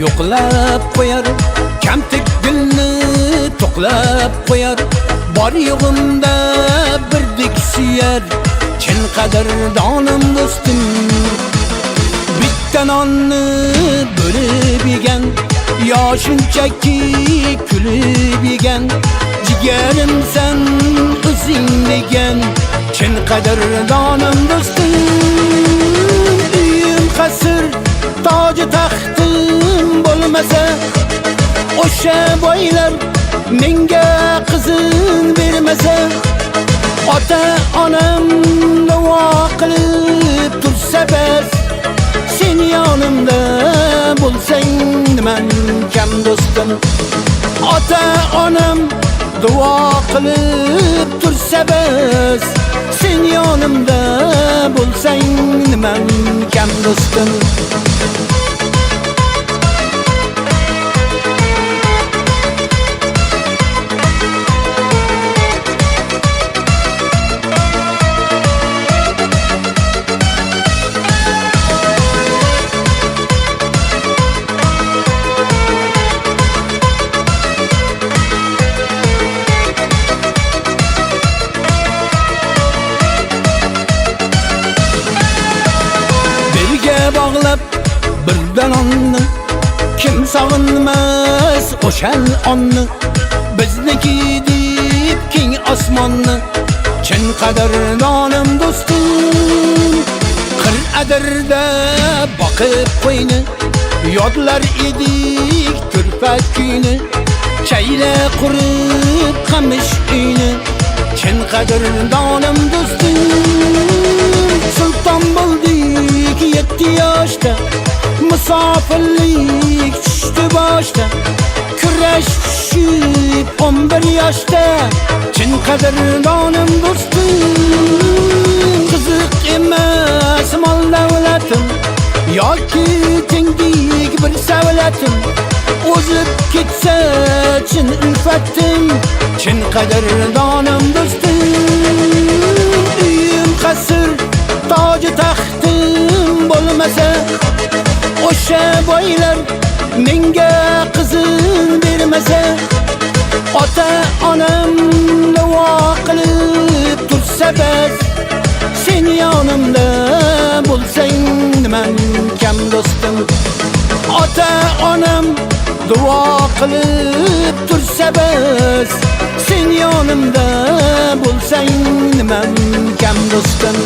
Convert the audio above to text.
yo'qlab qo'yar, kamtik dilni to'qlab qo'yar, bor yo'g'imda birdek suyar, chin qadrdonim do'stim. Bitta nonni bo'lib yegan, yo shunchaki kulib yegan, jigarimsan o'zing degan, chin qadrdonim do'stim. Uyim qasr, toji taxtim bo'lmasa, o'sha boylar menga qizin bermasa, ota onam duo qilib tursa bas, sen yonimda bo'lsang niman kam do'stim. Ota onam duo qilib tursa bas, sen yonimda bo'lsang niman kam do'stim. Bağlab birdan onni, kim sog'inmas o'shal onni, bizniki deb keng osmonni, chin qadrdonim do'stim. Qir'adirda boqib qo'yni, yodlar edik turfat kuyni, chayla qurib qamish uyni, chin qadrdonim do'stim. Sulton bo'ldik 7 yoshda, musofirlik tushdi boshda, kurash tushib 11 yoshda, chin qadrdonim do'stim. Qiziq emas mol davlatim, yoki tenglik bir savlatim, o'zib ketsa chin ulfatim, chin qadrdonim do'stim. Uyim qasr, toji taxtim bo'lmasa, o'sha boylar menga qizin bermasa, ota onam duo qilib tursa bas, sen yonimda bo'lsang niman kam do'stim. Ota onam duo qilib tursa bas, sen yonimda bo'lsang niman kam do'stim.